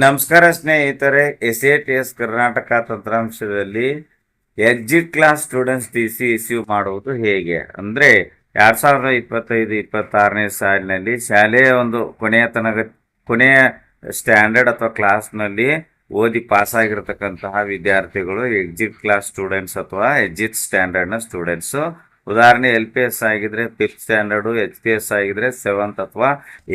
ನಮಸ್ಕಾರ ಸ್ನೇಹಿತರೆ, SATS ಕರ್ನಾಟಕ ತಂತ್ರಾಂಶದಲ್ಲಿ exit class students TC issue ಮಾಡುವುದು ಹೇಗೆ ಅಂದರೆ 2025-26ನೇ ಸಾಲಿನಲ್ಲಿ ಶಾಲೆಯ ಒಂದು ಕೊನೆಯ ಸ್ಟ್ಯಾಂಡರ್ಡ್ ಅಥವಾ ಕ್ಲಾಸ್ನಲ್ಲಿ ಓದಿ ಪಾಸ್ ಆಗಿರತಕ್ಕಂತಹ ವಿದ್ಯಾರ್ಥಿಗಳು ಎಕ್ಸಿಟ್ ಕ್ಲಾಸ್ ಸ್ಟೂಡೆಂಟ್ಸ್ ಅಥವಾ ಎಕ್ಸಿಟ್ ಸ್ಟ್ಯಾಂಡರ್ಡ್ನ ಸ್ಟೂಡೆಂಟ್ಸು. ಉದಾಹರಣೆ LPS ಆಗಿದ್ರೆ 5th ಸ್ಟ್ಯಾಂಡರ್ಡು, HPS ಆಗಿದ್ರೆ 7th ಅಥವಾ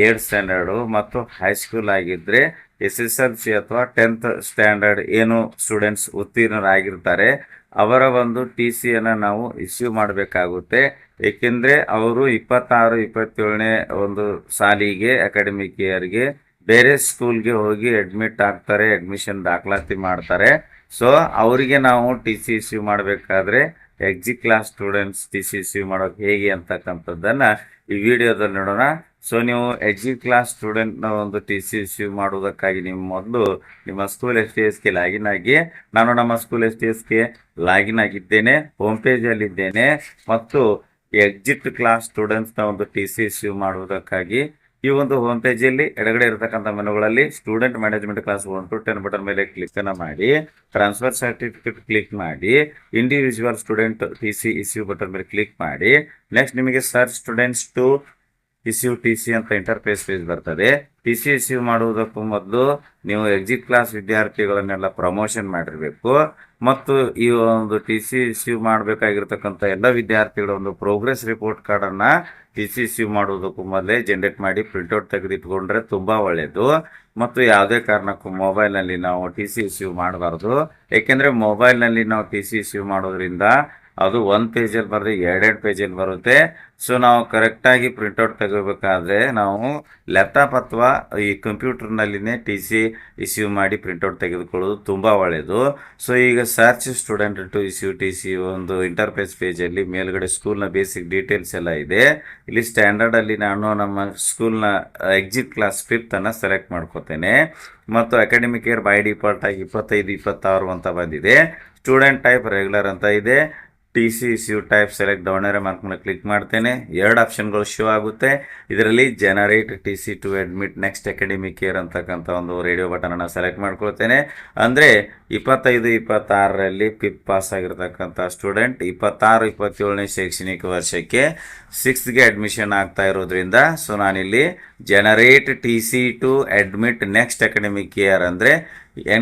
8th ಸ್ಟ್ಯಾಂಡರ್ಡು, ಮತ್ತು ಹೈಸ್ಕೂಲ್ ಆಗಿದ್ರೆ SSLC ಅಥವಾ 10th ಸ್ಟ್ಯಾಂಡರ್ಡ್ ಏನು ಸ್ಟೂಡೆಂಟ್ಸ್ ಉತ್ತೀರ್ಣರಾಗಿರ್ತಾರೆ ಅವರ ಒಂದು TCಯನ್ನು ನಾವು ಇಶ್ಯೂ ಮಾಡಬೇಕಾಗುತ್ತೆ. ಏಕೆಂದರೆ ಅವರು 26-27ನೇ ಒಂದು ಸಾಲಿಗೆ ಅಕಾಡೆಮಿಕ್ ಇಯರ್ಗೆ ಬೇರೆ ಸ್ಕೂಲ್ಗೆ ಹೋಗಿ ಅಡ್ಮಿಟ್ ಆಗ್ತಾರೆ, ಅಡ್ಮಿಷನ್ ದಾಖಲಾತಿ ಮಾಡ್ತಾರೆ. ಸೊ ಅವರಿಗೆ ನಾವು TC ಇಶ್ಯೂ ಮಾಡಬೇಕಾದ್ರೆ exit class students TC issue ಮಾಡೋಕೆ ಹೇಗೆ ಅಂತಕ್ಕಂಥದ್ದನ್ನು ಈ ವಿಡಿಯೋದಲ್ಲಿ ನೋಡೋಣ. ಸೊ ನೀವು ಎಕ್ಸಿಟ್ ಕ್ಲಾಸ್ ಸ್ಟೂಡೆಂಟ್ನ ಒಂದು TC ಇಶ್ಯೂ ಮಾಡುವುದಕ್ಕಾಗಿ ನಿಮ್ಮ ಮೊದಲು ನಿಮ್ಮ ಸ್ಕೂಲ್ STSಗೆ ಲಾಗಿನ್ ಆಗಿ, ನಾನು ನಮ್ಮ ಸ್ಕೂಲ್ STSಗೆ ಲಾಗಿನ್ ಆಗಿದ್ದೇನೆ, ಹೋಮ್ ಪೇಜಲ್ಲಿದ್ದೇನೆ. ಮತ್ತು ಎಕ್ಸಿಟ್ ಕ್ಲಾಸ್ ಸ್ಟೂಡೆಂಟ್ಸ್ನ ಒಂದು TC ಇಶ್ಯೂ ಮಾಡುವುದಕ್ಕಾಗಿ ಈ ಒಂದು ಹೋಮ್ ಪೇಜಲ್ಲಿ ಎಡಗಡೆ ಇರತಕ್ಕಂಥ ಮೆನುಗಳಲ್ಲಿ student management class 1 to 10 button ಮೇಲೆ ಕ್ಲಿಕ್ಕನ್ನು ಮಾಡಿ, ಟ್ರಾನ್ಸ್ಫರ್ ಸರ್ಟಿಫಿಕೇಟ್ ಕ್ಲಿಕ್ ಮಾಡಿ, individual student TC issue button ಮೇಲೆ ಕ್ಲಿಕ್ ಮಾಡಿ. ನೆಕ್ಸ್ಟ್ ನಿಮಗೆ search students to issue TC ಅಂತ ಇಂಟರ್ಫೇಸ್ ಪೇಜ್ ಬರ್ತದೆ. TC ಇಶ್ಯೂ ಮಾಡುವುದಕ್ಕೂ ಮೊದಲು ನೀವು ಎಕ್ಸಿಟ್ ಕ್ಲಾಸ್ ವಿದ್ಯಾರ್ಥಿಗಳನ್ನೆಲ್ಲ ಪ್ರಮೋಷನ್ ಮಾಡಿರಬೇಕು. ಮತ್ತು ಈ ಒಂದು TC ಇಶ್ಯೂ ಮಾಡಬೇಕಾಗಿರ್ತಕ್ಕಂಥ ಎಲ್ಲ ವಿದ್ಯಾರ್ಥಿಗಳ ಒಂದು ಪ್ರೋಗ್ರೆಸ್ ರಿಪೋರ್ಟ್ ಕಾರ್ಡನ್ನು TC ಇಶ್ಯೂ ಮಾಡುವುದಕ್ಕೂ ಮೊದಲೇ ಜನರೇಟ್ ಮಾಡಿ ಪ್ರಿಂಟೌಟ್ ತೆಗೆದಿಟ್ಕೊಂಡ್ರೆ ತುಂಬ ಒಳ್ಳೆಯದು. ಮತ್ತು ಯಾವುದೇ ಕಾರಣಕ್ಕೂ ಮೊಬೈಲ್ನಲ್ಲಿ ನಾವು TC ಇಶ್ಯೂ ಮಾಡಬಾರ್ದು. ಏಕೆಂದರೆ ಮೊಬೈಲ್ನಲ್ಲಿ ನಾವು TC ಇಶ್ಯೂ ಮಾಡೋದ್ರಿಂದ ಅದು 1 ಪೇಜಲ್ಲಿ ಬರೆದು 2 ಪೇಜಲ್ಲಿ ಬರುತ್ತೆ. ಸೊ ನಾವು ಕರೆಕ್ಟಾಗಿ ಪ್ರಿಂಟೌಟ್ ತೆಗೋಬೇಕಾದ್ರೆ ನಾವು ಲ್ಯಾಪ್ಟಾಪ್ ಅಥವಾ ಈ ಕಂಪ್ಯೂಟರ್ನಲ್ಲಿನೇ TC ಇಶ್ಯೂ ಮಾಡಿ ಪ್ರಿಂಟೌಟ್ ತೆಗೆದುಕೊಳ್ಳೋದು ತುಂಬ ಒಳ್ಳೆಯದು. ಸೊ ಈಗ search student to issue TC ಒಂದು ಇಂಟರ್ಫೇಸ್ ಪೇಜಲ್ಲಿ ಮೇಲ್ಗಡೆ ಸ್ಕೂಲ್ನ ಬೇಸಿಕ್ ಡೀಟೇಲ್ಸ್ ಎಲ್ಲ ಇದೆ. ಇಲ್ಲಿ ಸ್ಟ್ಯಾಂಡರ್ಡಲ್ಲಿ ನಾನು ನಮ್ಮ ಸ್ಕೂಲ್ನ ಎಕ್ಸಿಟ್ ಕ್ಲಾಸ್ 5th ಸೆಲೆಕ್ಟ್ ಮಾಡ್ಕೋತೇನೆ. ಮತ್ತು ಅಕಾಡೆಮಿಕ್ ಇಯರ್ ಬೈ ಡಿಫಾಲ್ಟ್ ಆಗಿ 25-26 ಅಂತ ಬಂದಿದೆ. ಸ್ಟೂಡೆಂಟ್ ಟೈಪ್ ರೆಗ್ಯುಲರ್ ಅಂತ ಇದೆ. TC issue type select down arrow mark ಮೇಲೆ ಕ್ಲಿಕ್ ಮಾಡ್ತೇನೆ. 2 ಆಪ್ಷನ್ಗಳು ಶೋ ಆಗುತ್ತೆ. ಇದರಲ್ಲಿ generate TC to admit next academic year ಅಂತಕ್ಕಂಥ ಒಂದು ರೇಡಿಯೋ ಬಟನನ್ನು ಸೆಲೆಕ್ಟ್ ಮಾಡ್ಕೊಳ್ತೇನೆ. ಅಂದರೆ 25-26ರಲ್ಲಿ 5th ಪಾಸ್ ಆಗಿರ್ತಕ್ಕಂಥ ಸ್ಟೂಡೆಂಟ್ 26-27ನೇ ಶೈಕ್ಷಣಿಕ ವರ್ಷಕ್ಕೆ 6th ಅಡ್ಮಿಷನ್ ಆಗ್ತಾ ಇರೋದ್ರಿಂದ ಸೊ ನಾನಿಲ್ಲಿ generate TC to admit next academic year ಅಂದರೆ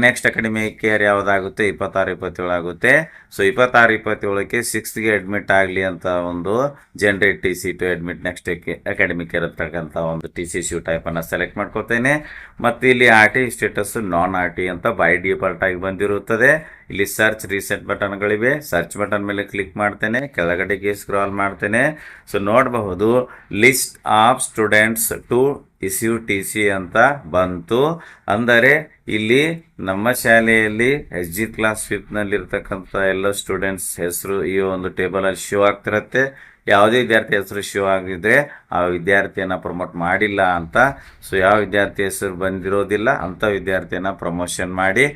ನೆಕ್ಸ್ಟ್ ಅಕಾಡೆಮಿಕ್ ಇಯರ್ ಯಾವುದಾಗುತ್ತೆ 26-27 ಆಗುತ್ತೆ. ಸೊ 26-27ಕ್ಕೆ 6th ಅಡ್ಮಿಟ್ ಆಗಲಿ ಅಂತ ಒಂದು generate TC to admit next academic year ಅಂತಕ್ಕಂಥ ಒಂದು TC ಇಶ್ಯೂ ಟೈಪನ್ನು ಸೆಲೆಕ್ಟ್ ಮಾಡ್ಕೋತೇನೆ. ಮತ್ತು ಇಲ್ಲಿ RT ಸ್ಟೇಟಸ್ ನಾನ್ RT ಅಂತ ಬೈ ಡಿಫಾಲ್ಟ್ ಆಗಿ ಬಂದಿರುತ್ತದೆ. ಇಲ್ಲಿ ಸರ್ಚ್ ರೀಸೆಟ್ ಬಟನ್ಗಳಿವೆ. ಸರ್ಚ್ ಬಟನ್ ಮೇಲೆ ಕ್ಲಿಕ್ ಮಾಡ್ತೇನೆ, ಕೆಳಗಡೆಗೆ ಸ್ಕ್ರಾಲ್ ಮಾಡ್ತೇನೆ. ಸೊ ನೋಡಬಹುದು list of students to issue TC ಅಂತ ಬಂತು. ಅಂದರೆ ಇಲ್ಲಿ ನಮ್ಮ ಶಾಲೆಯಲ್ಲಿ ಎಕ್ಸಿಟ್ ಕ್ಲಾಸ್ 5th ಎಲ್ಲ ಸ್ಟೂಡೆಂಟ್ಸ್ ಹೆಸರು ಈ ಒಂದು ಟೇಬಲಲ್ಲಿ ಶೋ ಆಗ್ತಿರತ್ತೆ. ಯಾವುದೇ ವಿದ್ಯಾರ್ಥಿ ಹೆಸರು ಶೋ ಆಗಿದ್ರೆ ಆ ವಿದ್ಯಾರ್ಥಿಯನ್ನು ಪ್ರಮೋಟ್ ಮಾಡಿಲ್ಲ ಅಂತ. ಸೊ ಯಾವ ವಿದ್ಯಾರ್ಥಿ ಹೆಸರು ಬಂದಿರೋದಿಲ್ಲ ಅಂಥ ವಿದ್ಯಾರ್ಥಿಯನ್ನು ಪ್ರಮೋಷನ್ ಮಾಡಿ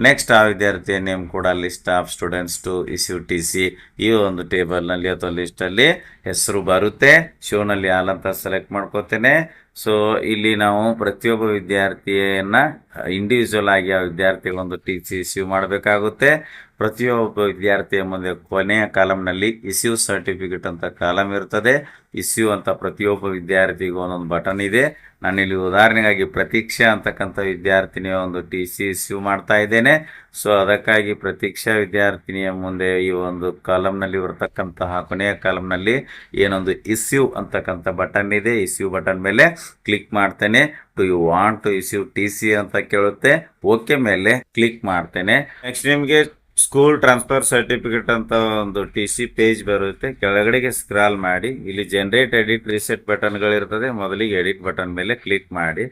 ನೆಕ್ಸ್ಟ್ ಆ ವಿದ್ಯಾರ್ಥಿಯ ನೇಮ್ ಕೂಡ list of students to issue TC ಈ ಒಂದು ಟೇಬಲ್ನಲ್ಲಿ ಅಥವಾ ಲಿಸ್ಟಲ್ಲಿ ಹೆಸರು ಬರುತ್ತೆ. ಶೋನಲ್ಲಿ ಆಲ್ ಅಂತ ಸೆಲೆಕ್ಟ್ ಮಾಡ್ಕೋತೇನೆ. ಸೊ ಇಲ್ಲಿ ನಾವು ಪ್ರತಿಯೊಬ್ಬ ವಿದ್ಯಾರ್ಥಿಯನ್ನು ಇಂಡಿವಿಜುವಲ್ ಆಗಿ ಆ ವಿದ್ಯಾರ್ಥಿಗಳೊಂದು TC ಇಶ್ಯೂ ಮಾಡಬೇಕಾಗುತ್ತೆ. ಪ್ರತಿಯೊಬ್ಬ ವಿದ್ಯಾರ್ಥಿಯ ಮುಂದೆ ಕೊನೆಯ ಕಾಲಮ್ನಲ್ಲಿ ಇಶ್ಯೂ ಸರ್ಟಿಫಿಕೇಟ್ ಅಂತ ಕಾಲಮ್ ಇರ್ತದೆ. ಇಶ್ಯೂ ಅಂತ ಪ್ರತಿಯೊಬ್ಬ ವಿದ್ಯಾರ್ಥಿಗೂ ಒಂದೊಂದು ಬಟನ್ ಇದೆ. ನಾನಿಲ್ಲಿ ಉದಾಹರಣೆಗಾಗಿ ಪ್ರತೀಕ್ಷಾ ಅಂತಕ್ಕಂಥ ವಿದ್ಯಾರ್ಥಿನಿಯ ಒಂದು TC ಇಶ್ಯೂ ಮಾಡ್ತಾ ಇದ್ದೇನೆ. ಸೊ ಅದಕ್ಕಾಗಿ ಪ್ರತೀಕ್ಷಾ ವಿದ್ಯಾರ್ಥಿನಿಯ ಮುಂದೆ ಈ ಒಂದು ಕಾಲಮ್ನಲ್ಲಿ ಬರ್ತಕ್ಕಂತಹ ಕೊನೆಯ ಕಾಲಮ್ನಲ್ಲಿ ಏನೊಂದು ಇಶ್ಯೂ ಅಂತಕ್ಕಂಥ ಬಟನ್ ಇದೆ. ಇಶ್ಯೂ ಬಟನ್ ಮೇಲೆ ಕ್ಲಿಕ್ ಮಾಡ್ತೇನೆ. Do you want to issue TC ಅಂತ ಕೇಳುತ್ತೆ. ಓಕೆ ಮೇಲೆ ಕ್ಲಿಕ್ ಮಾಡ್ತೇನೆ. ನೆಕ್ಸ್ಟ್ ನಿಮಗೆ ಸ್ಕೂಲ್ ಟ್ರಾನ್ಸ್ಫರ್ ಸರ್ಟಿಫಿಕೇಟ್ ಅಂತ ಒಂದು TC ಪೇಜ್ ಬರುತ್ತೆ. ಕೆಳಗಡೆಗೆ ಸ್ಕ್ರಾಲ್ ಮಾಡಿ ಇಲ್ಲಿ ಜನರೇಟ್ ಎಡಿಟ್ ರೀಸೆಟ್ ಬಟನ್ಗಳಿರ್ತದೆ. ಮೊದಲಿಗೆ ಎಡಿಟ್ ಬಟನ್ ಮೇಲೆ ಕ್ಲಿಕ್ ಮಾಡಿ.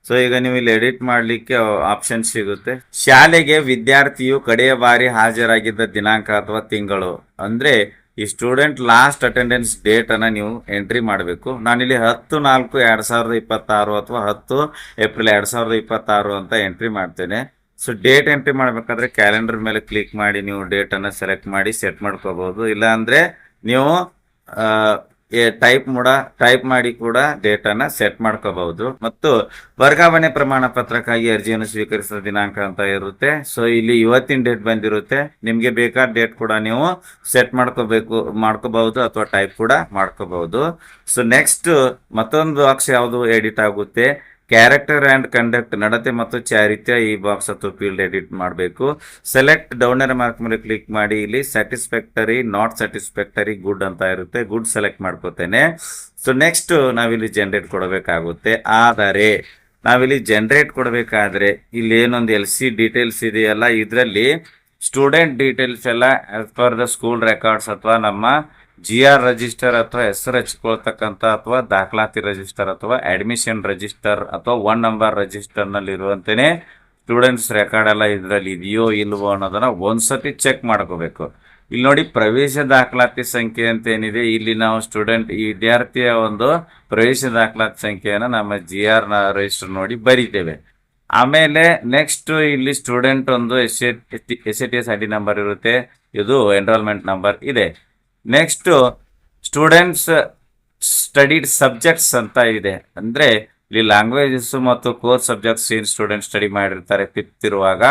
ಸೊ ಈಗ ನೀವು ಇಲ್ಲಿ ಎಡಿಟ್ ಮಾಡಲಿಕ್ಕೆ ಆಪ್ಷನ್ ಸಿಗುತ್ತೆ. ಶಾಲೆಗೆ ವಿದ್ಯಾರ್ಥಿಯು ಕಡೆಯ ಬಾರಿ ಹಾಜರಾಗಿದ್ದ ದಿನಾಂಕ ಅಥವಾ ತಿಂಗಳು ಅಂದರೆ ಈ ಸ್ಟೂಡೆಂಟ್ ಲಾಸ್ಟ್ ಅಟೆಂಡೆನ್ಸ್ ಡೇಟನ್ನು ನೀವು ಎಂಟ್ರಿ ಮಾಡಬೇಕು. ನಾನಿಲ್ಲಿ 10/4/2026 ಅಥವಾ 10 ಏಪ್ರಿಲ್ 2026 ಅಂತ ಎಂಟ್ರಿ ಮಾಡ್ತೇನೆ. ಸೊ ಡೇಟ್ ಎಂಟ್ರಿ ಮಾಡಬೇಕಾದ್ರೆ ಕ್ಯಾಲೆಂಡರ್ ಮೇಲೆ ಕ್ಲಿಕ್ ಮಾಡಿ ನೀವು ಡೇಟನ್ನು ಸೆಲೆಕ್ಟ್ ಮಾಡಿ ಸೆಟ್ ಮಾಡ್ಕೋಬಹುದು. ಇಲ್ಲಾಂದರೆ ನೀವು ಟೈಪ್ ಮಾಡಿ ಕೂಡ ಡೇಟನ್ನ ಸೆಟ್ ಮಾಡ್ಕೋಬಹುದು. ಮತ್ತು ವರ್ಗಾವಣೆ ಪ್ರಮಾಣ ಪತ್ರಕ್ಕಾಗಿ ಅರ್ಜಿಯನ್ನು ಸ್ವೀಕರಿಸಿದ ದಿನಾಂಕ ಅಂತ ಇರುತ್ತೆ. ಸೊ ಇಲ್ಲಿ ಇವತ್ತಿನ ಡೇಟ್ ಬಂದಿರುತ್ತೆ. ನಿಮ್ಗೆ ಬೇಕಾದ ಡೇಟ್ ಕೂಡ ನೀವು ಸೆಟ್ ಮಾಡ್ಕೋಬಹುದು ಅಥವಾ ಟೈಪ್ ಕೂಡ ಮಾಡ್ಕೋಬಹುದು. ಸೊ ನೆಕ್ಸ್ಟ್ ಮತ್ತೊಂದು ಬಾಕ್ಸ್ ಯಾವುದು ಎಡಿಟ್ ಆಗುತ್ತೆ, ಕ್ಯಾರೆಕ್ಟರ್ ಅಂಡ್ ಕಂಡಕ್ಟ್, ನಡತೆ ಮತ್ತು ಚಾರಿತ್ಯ. ಈ ಬಾಕ್ಸ್ ಅಥವಾ ಫೀಲ್ಡ್ ಎಡಿಟ್ ಮಾಡಬೇಕು. ಸೆಲೆಕ್ಟ್ ಡೌನರ್ ಮಾರ್ಕ್ ಮೇಲೆ ಕ್ಲಿಕ್ ಮಾಡಿ ಇಲ್ಲಿ ಸ್ಯಾಟಿಸ್ಫ್ಯಾಕ್ಟರಿ, ನಾಟ್ ಸ್ಯಾಟಿಸ್ಫ್ಯಾಕ್ಟರಿ, ಗುಡ್ ಅಂತ ಇರುತ್ತೆ. ಗುಡ್ ಸೆಲೆಕ್ಟ್ ಮಾಡ್ಕೋತೇನೆ. ಸೊ ನೆಕ್ಸ್ಟ್ ನಾವಿಲ್ಲಿ ಜನರೇಟ್ ಕೊಡಬೇಕಾಗುತ್ತೆ. ಆದರೆ ನಾವಿಲ್ಲಿ ಜನರೇಟ್ ಕೊಡಬೇಕಾದ್ರೆ ಇಲ್ಲಿ ಏನೊಂದು LC ಡೀಟೇಲ್ಸ್ ಇದೆಯಲ್ಲ, ಇದರಲ್ಲಿ ಸ್ಟೂಡೆಂಟ್ ಡೀಟೇಲ್ಸ್ ಎಲ್ಲ as per the school records ಅಥವಾ ನಮ್ಮ GR ರಿಜಿಸ್ಟರ್ ಅಥವಾ ಹೆಸರು ಹಚ್ಕೊಳ್ತಕ್ಕಂಥ ಅಥವಾ ದಾಖಲಾತಿ ರಿಜಿಸ್ಟರ್ ಅಥವಾ ಅಡ್ಮಿಷನ್ ರಿಜಿಸ್ಟರ್ ಅಥವಾ 1 ನಂಬರ್ ರಿಜಿಸ್ಟರ್ ನಲ್ಲಿ ಇರುವಂತೆಯೇ ಸ್ಟೂಡೆಂಟ್ಸ್ ರೆಕಾರ್ಡ್ ಎಲ್ಲ ಇದರಲ್ಲಿ ಇದೆಯೋ ಇಲ್ವೋ ಅನ್ನೋದನ್ನ ಒಂದ್ಸತಿ ಚೆಕ್ ಮಾಡ್ಕೋಬೇಕು. ಇಲ್ಲಿ ನೋಡಿ, ಪ್ರವೇಶ ದಾಖಲಾತಿ ಸಂಖ್ಯೆ ಅಂತ ಏನಿದೆ, ಇಲ್ಲಿ ನಾವು ಈ ವಿದ್ಯಾರ್ಥಿಯ ಒಂದು ಪ್ರವೇಶ ದಾಖಲಾತಿ ಸಂಖ್ಯೆಯನ್ನು ನಮ್ಮ GR ರಿಜಿಸ್ಟರ್ ನೋಡಿ ಬರೀತೇವೆ. ಆಮೇಲೆ ನೆಕ್ಸ್ಟ್ ಇಲ್ಲಿ ಸ್ಟೂಡೆಂಟ್ ಒಂದು SATS ID ನಂಬರ್ ಇರುತ್ತೆ, ಇದು ಎನ್ರೋಲ್ಮೆಂಟ್ ನಂಬರ್ ಇದೆ. ನೆಕ್ಸ್ಟ್ ಸ್ಟೂಡೆಂಟ್ಸ್ ಸ್ಟಡಿಡ್ ಸಬ್ಜೆಕ್ಟ್ಸ್ ಅಂತ ಇದೆ. ಅಂದ್ರೆ ಇಲ್ಲಿ ಲ್ಯಾಂಗ್ವೇಜಸ್ ಮತ್ತು ಕೋರ್ಸ್ ಸಬ್ಜೆಕ್ಟ್ಸ್ ಏನ್ ಸ್ಟೂಡೆಂಟ್ ಸ್ಟಡಿ ಮಾಡಿರ್ತಾರೆ ಫಿಫ್ತ್ ಇರುವಾಗ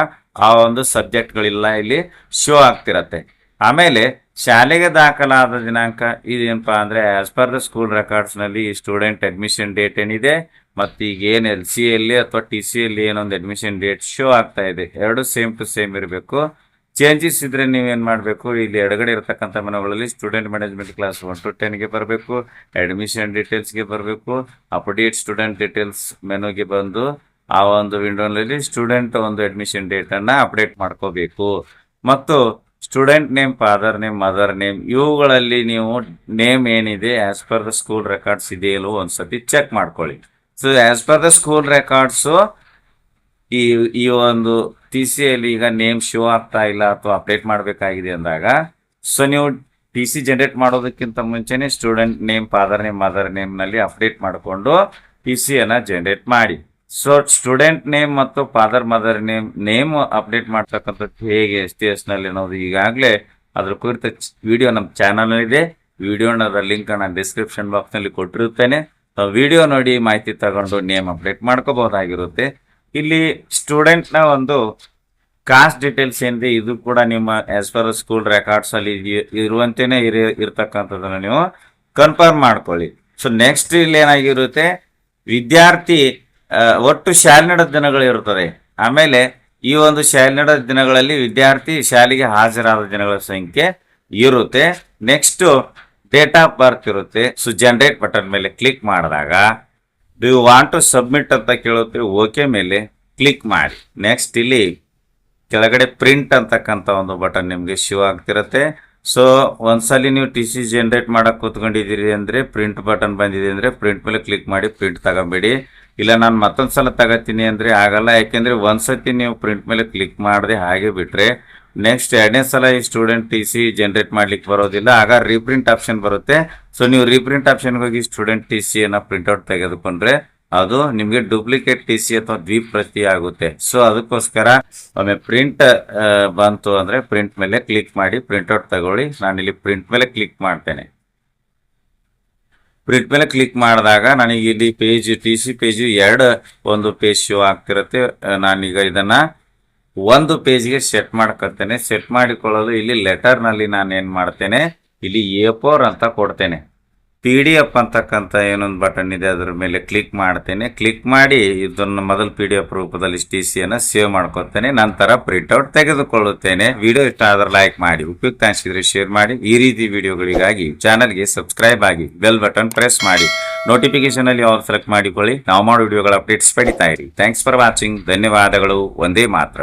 ಆ ಒಂದು ಸಬ್ಜೆಕ್ಟ್ಗಳೆಲ್ಲ ಇಲ್ಲಿ ಶೋ ಆಗ್ತಿರತ್ತೆ. ಆಮೇಲೆ ಶಾಲೆಗೆ ದಾಖಲಾದ ದಿನಾಂಕ ಇದೇನಪ್ಪಾ ಅಂದ್ರೆ as per the school records ನಲ್ಲಿ ಈ ಸ್ಟೂಡೆಂಟ್ ಅಡ್ಮಿಷನ್ ಡೇಟ್ ಏನಿದೆ ಮತ್ತು ಈಗ ಏನು LC ಯಲ್ಲಿ ಅಥವಾ TC ಯಲ್ಲಿ ಏನೊಂದು ಅಡ್ಮಿಷನ್ ಡೇಟ್ ಶೋ ಆಗ್ತಾ ಇದೆ, ಎರಡು ಸೇಮ್ ಟು ಸೇಮ್ ಇರಬೇಕು. ಚೇಂಜಸ್ ಇದ್ರೆ ನೀವೇನು ಮಾಡಬೇಕು, ಇಲ್ಲಿ ಎಡಗಡೆ ಇರತಕ್ಕಂಥ ಮನೆಗಳಲ್ಲಿ ಸ್ಟೂಡೆಂಟ್ ಮ್ಯಾನೇಜ್ಮೆಂಟ್ ಕ್ಲಾಸ್ 1 to 10ಗೆ ಬರಬೇಕು, ಅಡ್ಮಿಷನ್ ಡೀಟೇಲ್ಸ್ಗೆ ಬರಬೇಕು, ಅಪ್ಡೇಟ್ ಸ್ಟೂಡೆಂಟ್ ಡೀಟೇಲ್ಸ್ ಮೆನುಗೆ ಬಂದು ಆ ಒಂದು ವಿಂಡೋನಲ್ಲಿ ಸ್ಟೂಡೆಂಟ್ ಒಂದು ಅಡ್ಮಿಷನ್ ಡೇಟನ್ನು ಅಪ್ಡೇಟ್ ಮಾಡ್ಕೋಬೇಕು. ಮತ್ತು student name, father name, mother name, ಇವುಗಳಲ್ಲಿ ನೀವು ನೇಮ್ ಏನಿದೆ as per the school records ಇದೆಯಲ್ಲೋ ಒಂದ್ಸತಿ ಚೆಕ್ ಮಾಡ್ಕೊಳ್ಳಿ. So as per the school records ಈ ಒಂದು TC ಯಲ್ಲಿ ಈಗ ನೇಮ್ ಶೋ ಆಗ್ತಾ ಇಲ್ಲ ಅಥವಾ ಅಪ್ಡೇಟ್ ಮಾಡಬೇಕಾಗಿದೆ ಅಂದಾಗ, ಸೊ ನೀವು TC ಜನರೇಟ್ ಮಾಡೋದಕ್ಕಿಂತ ಮುಂಚೆನೆ student name, father name, mother name ನಲ್ಲಿ ಅಪ್ಡೇಟ್ ಮಾಡಿಕೊಂಡು TC ಅನ್ನ ಜನರೇಟ್ ಮಾಡಿ. ಸೊ ಸ್ಟೂಡೆಂಟ್ ನೇಮ್ ಮತ್ತು ಫಾದರ್ ಮದರ್ ನೇಮ್ ಅಪ್ಡೇಟ್ ಮಾಡ್ತಕ್ಕಂಥದ್ದು ಹೇಗೆ STS ನಲ್ಲಿ ಅನ್ನೋದು ಈಗಾಗಲೇ ಅದ್ರ ಕುರಿತ ವಿಡಿಯೋ ನಮ್ಮ ಚಾನಲ್ ಇದೆ. ವಿಡಿಯೋನ ಲಿಂಕ್ ನಾನು ಡಿಸ್ಕ್ರಿಪ್ಷನ್ ಬಾಕ್ಸ್ ನಲ್ಲಿ ಕೊಟ್ಟಿರುತ್ತೇನೆ. ವಿಡಿಯೋ ನೋಡಿ ಮಾಹಿತಿ ತಗೊಂಡು ನೇಮ್ ಅಪ್ಡೇಟ್ ಮಾಡ್ಕೋಬಹುದಾಗಿರುತ್ತೆ. ಇಲ್ಲಿ ಸ್ಟೂಡೆಂಟ್ನ ಒಂದು ಕಾಸ್ಟ್ ಡೀಟೇಲ್ಸ್ ಏನಿದೆ ಇದು ಕೂಡ ನಿಮ್ಮ ಆಸ್ ಪರ್ ಸ್ಕೂಲ್ ರೆಕಾರ್ಡ್ಸ್ ಅಲ್ಲಿ ಇರುವಂತೆಯೇ ಇರ್ತಕ್ಕಂಥದ್ದನ್ನ ನೀವು ಕನ್ಫರ್ಮ್ ಮಾಡ್ಕೊಳ್ಳಿ. ಸೊ ನೆಕ್ಸ್ಟ್ ಇಲ್ಲಿ ಏನಾಗಿರುತ್ತೆ, ವಿದ್ಯಾರ್ಥಿ ಒಟ್ಟು ಶಾಲೆ ನಡೆದ ದಿನಗಳು ಇರುತ್ತದೆ. ಆಮೇಲೆ ಈ ಒಂದು ಶಾಲೆ ನಡೆದ ದಿನಗಳಲ್ಲಿ ವಿದ್ಯಾರ್ಥಿ ಶಾಲೆಗೆ ಹಾಜರಾದ ದಿನಗಳ ಸಂಖ್ಯೆ ಇರುತ್ತೆ. ನೆಕ್ಸ್ಟ್ ಡೇಟ್ ಆಫ್ ಬರ್ತ್ ಇರುತ್ತೆ. ಸೊ ಜನರೇಟ್ ಬಟನ್ ಮೇಲೆ ಕ್ಲಿಕ್ ಮಾಡಿದಾಗ do you want to submit ಅಂತ ಕೇಳುತ್ತೆ, ಓಕೆ ಮೇಲೆ ಕ್ಲಿಕ್ ಮಾಡಿ. ನೆಕ್ಸ್ಟ್ ಇಲ್ಲಿ ಕೆಳಗಡೆ ಪ್ರಿಂಟ್ ಅಂತಕ್ಕಂಥ ಒಂದು ಬಟನ್ ನಿಮಗೆ ಶೋ ಆಗ್ತಿರತ್ತೆ. ಸೊ ಒಂದ್ಸಲಿ ನೀವು TC ಜನರೇಟ್ ಮಾಡಕ್ ಕೂತ್ಕೊಂಡಿದ್ದೀರಿ ಅಂದ್ರೆ ಪ್ರಿಂಟ್ ಬಟನ್ ಬಂದಿದೆ ಅಂದ್ರೆ ಪ್ರಿಂಟ್ ಮೇಲೆ ಕ್ಲಿಕ್ ಮಾಡಿ ಪ್ರಿಂಟ್ ತಗೊಂಬೇಡಿ. ಇಲ್ಲ ನಾನು ಮತ್ತೊಂದ್ಸಲ ತಗೋತೀನಿ ಅಂದ್ರೆ ಆಗಲ್ಲ, ಯಾಕೆಂದ್ರೆ ಒಂದ್ಸತಿ ನೀವು ಪ್ರಿಂಟ್ ಮೇಲೆ ಕ್ಲಿಕ್ ಮಾಡದೆ ಹಾಗೆ ಬಿಟ್ರೆ ನೆಕ್ಸ್ಟ್ 2ನೇ ಸಲ ಈ ಸ್ಟೂಡೆಂಟ್ TC ಜನರೇಟ್ ಮಾಡ್ಲಿಕ್ಕೆ ಬರೋದಿಲ್ಲ. ಆಗ ರೀಪ್ರಿಂಟ್ ಆಪ್ಷನ್ ಬರುತ್ತೆ. ಸೊ ನೀವು ರೀಪ್ರಿಂಟ್ ಆಪ್ಷನ್ಗೆ ಹೋಗಿ ಸ್ಟೂಡೆಂಟ್ TC ಅನ್ನ ಪ್ರಿಂಟ್ಔಟ್ ತೆಗೆದುಕೊಂಡ್ರೆ ಅದು ನಿಮಗೆ ಡೂಪ್ಲಿಕೇಟ್ TC ಅಥವಾ ದ್ವಿಪ್ರತಿ ಆಗುತ್ತೆ. ಸೊ ಅದಕ್ಕೋಸ್ಕರ ಒಮ್ಮೆ ಪ್ರಿಂಟ್ ಬಂತು ಅಂದ್ರೆ ಪ್ರಿಂಟ್ ಮೇಲೆ ಕ್ಲಿಕ್ ಮಾಡಿ ಪ್ರಿಂಟ್ಔಟ್ ತಗೊಳ್ಳಿ. ನಾನಿಲ್ಲಿ ಪ್ರಿಂಟ್ ಮೇಲೆ ಕ್ಲಿಕ್ ಮಾಡ್ತೇನೆ. ಪ್ರಿಂಟ್ ಮೇಲೆ ಕ್ಲಿಕ್ ಮಾಡಿದಾಗ ನನಗೆ ಇಲ್ಲಿ ಪೇಜ್ TC ಪೇಜ್ ಒಂದು ಪೇಜ್ ಶೋ ಆಗ್ತಿರುತ್ತೆ. ನಾನೀಗ ಇದನ್ನ ಒಂದು ಪೇಜ್ಗೆ ಸೆಟ್ ಮಾಡ್ಕೊತೇನೆ. ಸೆಟ್ ಮಾಡಿಕೊಳ್ಳಲು ಇಲ್ಲಿ ಲೆಟರ್ ನಲ್ಲಿ ನಾನು ಏನ್ ಮಾಡ್ತೇನೆ, ಇಲ್ಲಿ A4 ಅಂತ ಕೊಡ್ತೇನೆ. PDF ಅಂತಕ್ಕಂಥ ಏನೊಂದು ಬಟನ್ ಇದೆ ಅದರ ಮೇಲೆ ಕ್ಲಿಕ್ ಮಾಡ್ತೇನೆ. ಕ್ಲಿಕ್ ಮಾಡಿ ಇದನ್ನು ಮೊದಲು PDF ರೂಪದಲ್ಲಿ TC ಅನ್ನ ಸೇವ್ ಮಾಡ್ಕೊತೇನೆ. ನಂತರ ಪ್ರಿಂಟ್ಔಟ್ ತೆಗೆದುಕೊಳ್ಳುತ್ತೇನೆ. ವಿಡಿಯೋ ಇಷ್ಟ ಆದ್ರೆ ಲೈಕ್ ಮಾಡಿ, ಉಪಯುಕ್ತ ಅನಿಸಿದ್ರೆ ಶೇರ್ ಮಾಡಿ. ಈ ರೀತಿ ವಿಡಿಯೋಗಳಿಗಾಗಿ ಚಾನಲ್ಗೆ ಸಬ್ಸ್ಕ್ರೈಬ್ ಆಗಿ, ಬೆಲ್ ಬಟನ್ ಪ್ರೆಸ್ ಮಾಡಿ, ನೋಟಿಫಿಕೇಶನ್ ಅಲ್ಲಿ ಆಲ್ ಸೆಲೆಕ್ಟ್ ಮಾಡಿಕೊಳ್ಳಿ. ನಾವು ಮಾಡೋ ವಿಡಿಯೋಗಳ ಅಪ್ಡೇಟ್ಸ್ ಪಡಿತಾ ಇರಿ. Thanks for watching. ಧನ್ಯವಾದಗಳು. ಒಂದೇ ಮಾತ್ರ.